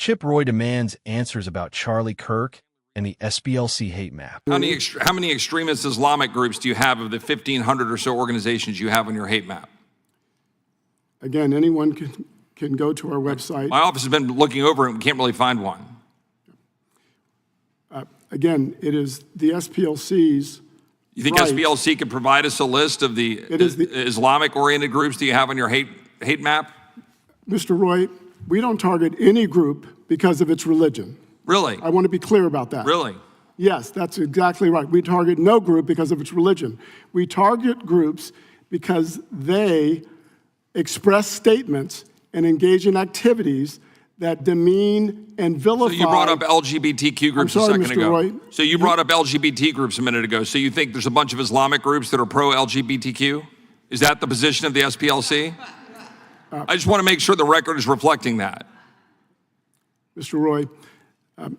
Chip Roy demands answers about Charlie Kirk and the SPLC hate map. How many extremist Islamic groups do you have of the 1,500 or so organizations you have on your hate map? Again, anyone can go to our website. My office has been looking over it and we can't really find one. Again, it is the SPLC's. You think right. SPLC could provide us a list of the Islamic-oriented groups that you have on your hate map? Mr. Roy, we don't target any group because of its religion. Really? I want to be clear about that. Really? Yes, that's exactly right. We target no group because of its religion. We target groups because they express statements and engage in activities that demean and vilify. So you brought up LGBTQ groups I'm sorry, a second Mr. ago. Roy. So you brought up LGBT groups a minute ago. So you think there's a bunch of Islamic groups that are pro-LGBTQ? Is that the position of the SPLC? I just want to make sure the record is reflecting that. Mr. Roy,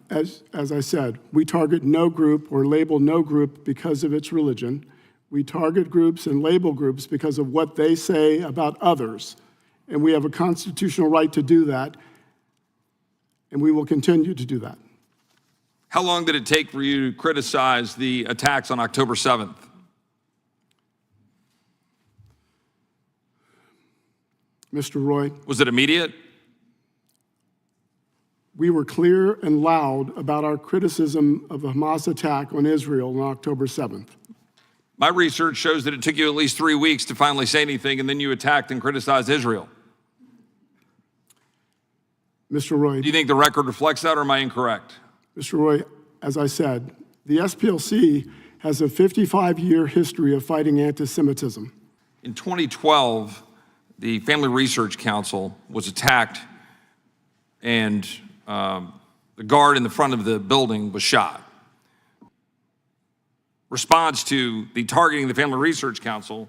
as I said, we target no group or label no group because of its religion. We target groups and label groups because of what they say about others. And we have a constitutional right to do that. And we will continue to do that. How long did it take for you to criticize the attacks on October 7th? Mr. Roy. Was it immediate? We were clear and loud about our criticism of the Hamas attack on Israel on October 7th. My research shows that it took you at least 3 weeks to finally say anything, and then you attacked and criticized Israel. Mr. Roy. Do you think the record reflects that, or am I incorrect? Mr. Roy, as I said, the SPLC has a 55-year history of fighting anti-Semitism. In 2012, the Family Research Council was attacked, and the guard in the front of the building was shot. Response to the targeting of the Family Research Council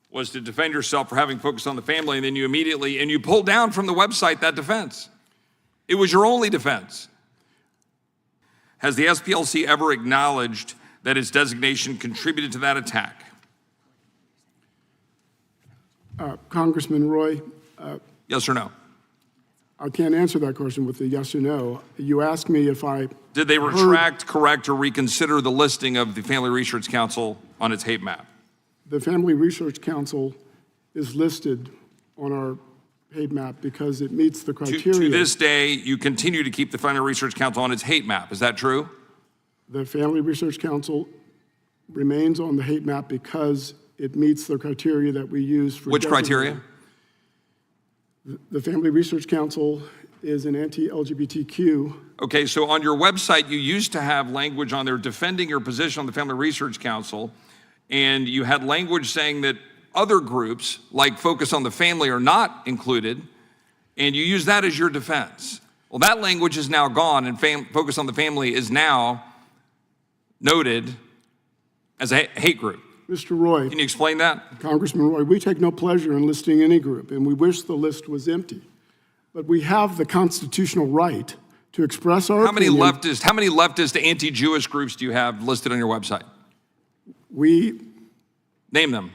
was to defend yourself for having focused on the family, and then you pulled down from the website that defense. It was your only defense. Has the SPLC ever acknowledged that its designation contributed to that attack? Congressman Roy. Yes or no? I can't answer that question with a yes or no. You asked me if I Did they retract, correct, or reconsider the listing of the Family Research Council on its hate map? The Family Research Council is listed on our hate map because it meets the criteria. To this day, you continue to keep the Family Research Council on its hate map. Is that true? The Family Research Council remains on the hate map because it meets the criteria that we use for Which criteria? The Family Research Council is an anti-LGBTQ. Okay, so on your website, you used to have language on there defending your position on the Family Research Council, and you had language saying that other groups, like Focus on the Family, are not included, and you use that as your defense. Well, that language is now gone, and Focus on the Family is now noted as a hate group. Mr. Roy. Can you explain that? Congressman Roy, we take no pleasure in listing any group, and we wish the list was empty. But we have the constitutional right to express our opinion. How many leftist anti-Jewish groups do you have listed on your website? Name them.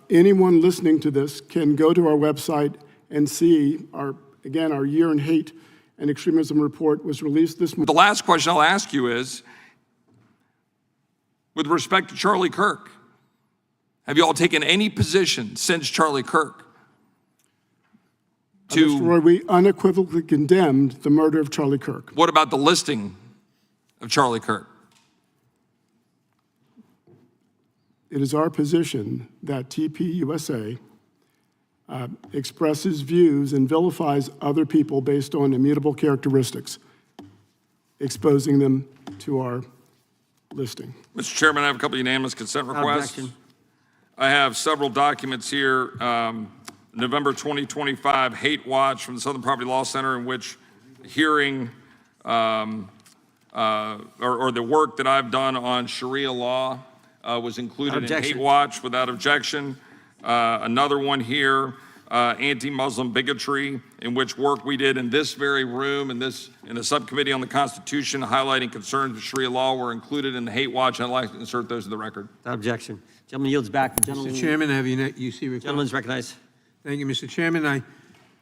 Anyone listening to this can go to our website and see our Year in Hate and Extremism report was released this month. The last question I'll ask you is, with respect to Charlie Kirk, have you all taken any position since Charlie Kirk Mr. Roy, we unequivocally condemned the murder of Charlie Kirk. What about the listing of Charlie Kirk? It is our position that TPUSA expresses views and vilifies other people based on immutable characteristics, exposing them to our listing. Mr. Chairman, I have a couple of unanimous consent requests. Objection. I have several documents here. November 2025 Hate Watch from the Southern Poverty Law Center, in which hearing or the work that I've done on Sharia law was included in Hate Watch without objection. Another one here, anti-Muslim bigotry, in which work we did in this very room, in the subcommittee on the Constitution, highlighting concerns with Sharia law, were included in the Hate Watch. I'd like to insert those in the record. Objection. Gentleman yields back. Mr. Chairman, have you see request? Gentleman's recognized. Thank you, Mr. Chairman.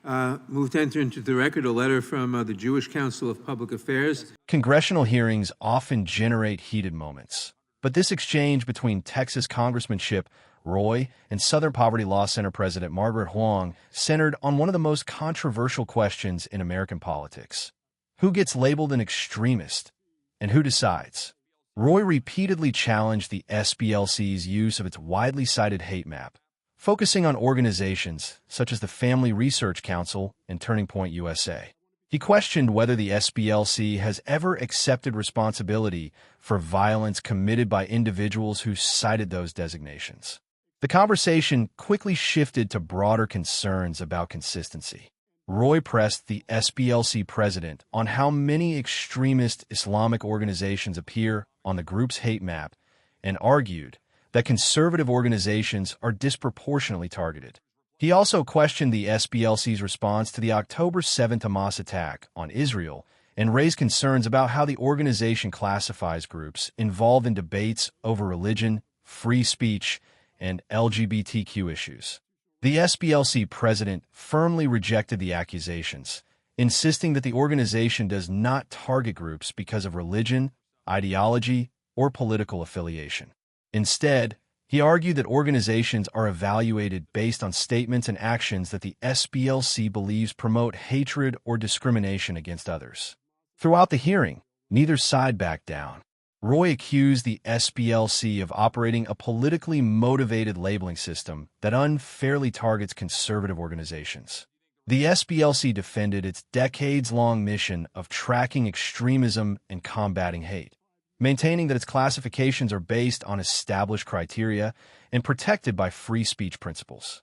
Move to enter into the record a letter from the Jewish Council of Public Affairs. Congressional hearings often generate heated moments, but this exchange between Texas Congressman Chip Roy and Southern Poverty Law Center President Margaret Huang centered on one of the most controversial questions in American politics. Who gets labeled an extremist, and who decides? Roy repeatedly challenged the SPLC's use of its widely cited hate map, focusing on organizations such as the Family Research Council and Turning Point USA. He questioned whether the SPLC has ever accepted responsibility for violence committed by individuals who cited those designations. The conversation quickly shifted to broader concerns about consistency. Roy pressed the SPLC president on how many extremist Islamic organizations appear on the group's hate map and argued that conservative organizations are disproportionately targeted. He also questioned the SPLC's response to the October 7th Hamas attack on Israel and raised concerns about how the organization classifies groups involved in debates over religion, free speech, and LGBTQ issues. The SPLC president firmly rejected the accusations, insisting that the organization does not target groups because of religion, ideology, or political affiliation. Instead, he argued that organizations are evaluated based on statements and actions that the SPLC believes promote hatred or discrimination against others. Throughout the hearing, neither side backed down. Roy accused the SPLC of operating a politically motivated labeling system that unfairly targets conservative organizations. The SPLC defended its decades-long mission of tracking extremism and combating hate, maintaining that its classifications are based on established criteria and protected by free speech principles.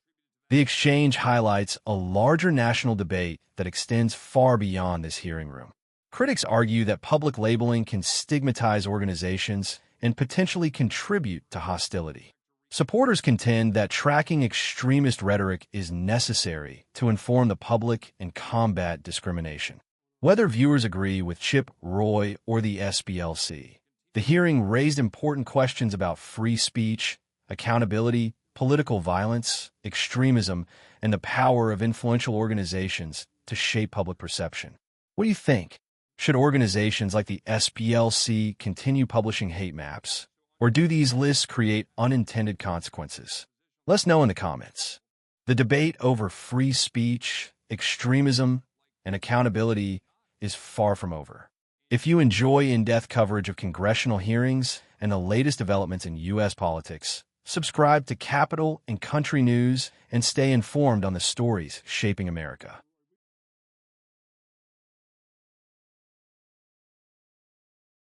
The exchange highlights a larger national debate that extends far beyond this hearing room. Critics argue that public labeling can stigmatize organizations and potentially contribute to hostility. Supporters contend that tracking extremist rhetoric is necessary to inform the public and combat discrimination. Whether viewers agree with Chip Roy or the SPLC, the hearing raised important questions about free speech, accountability, political violence, extremism, and the power of influential organizations to shape public perception. What do you think? Should organizations like the SPLC continue publishing hate maps, or do these lists create unintended consequences? Let us know in the comments. The debate over free speech, extremism, and accountability is far from over. If you enjoy in-depth coverage of congressional hearings and the latest developments in U.S. politics, subscribe to Capital and Country News and stay informed on the stories shaping America.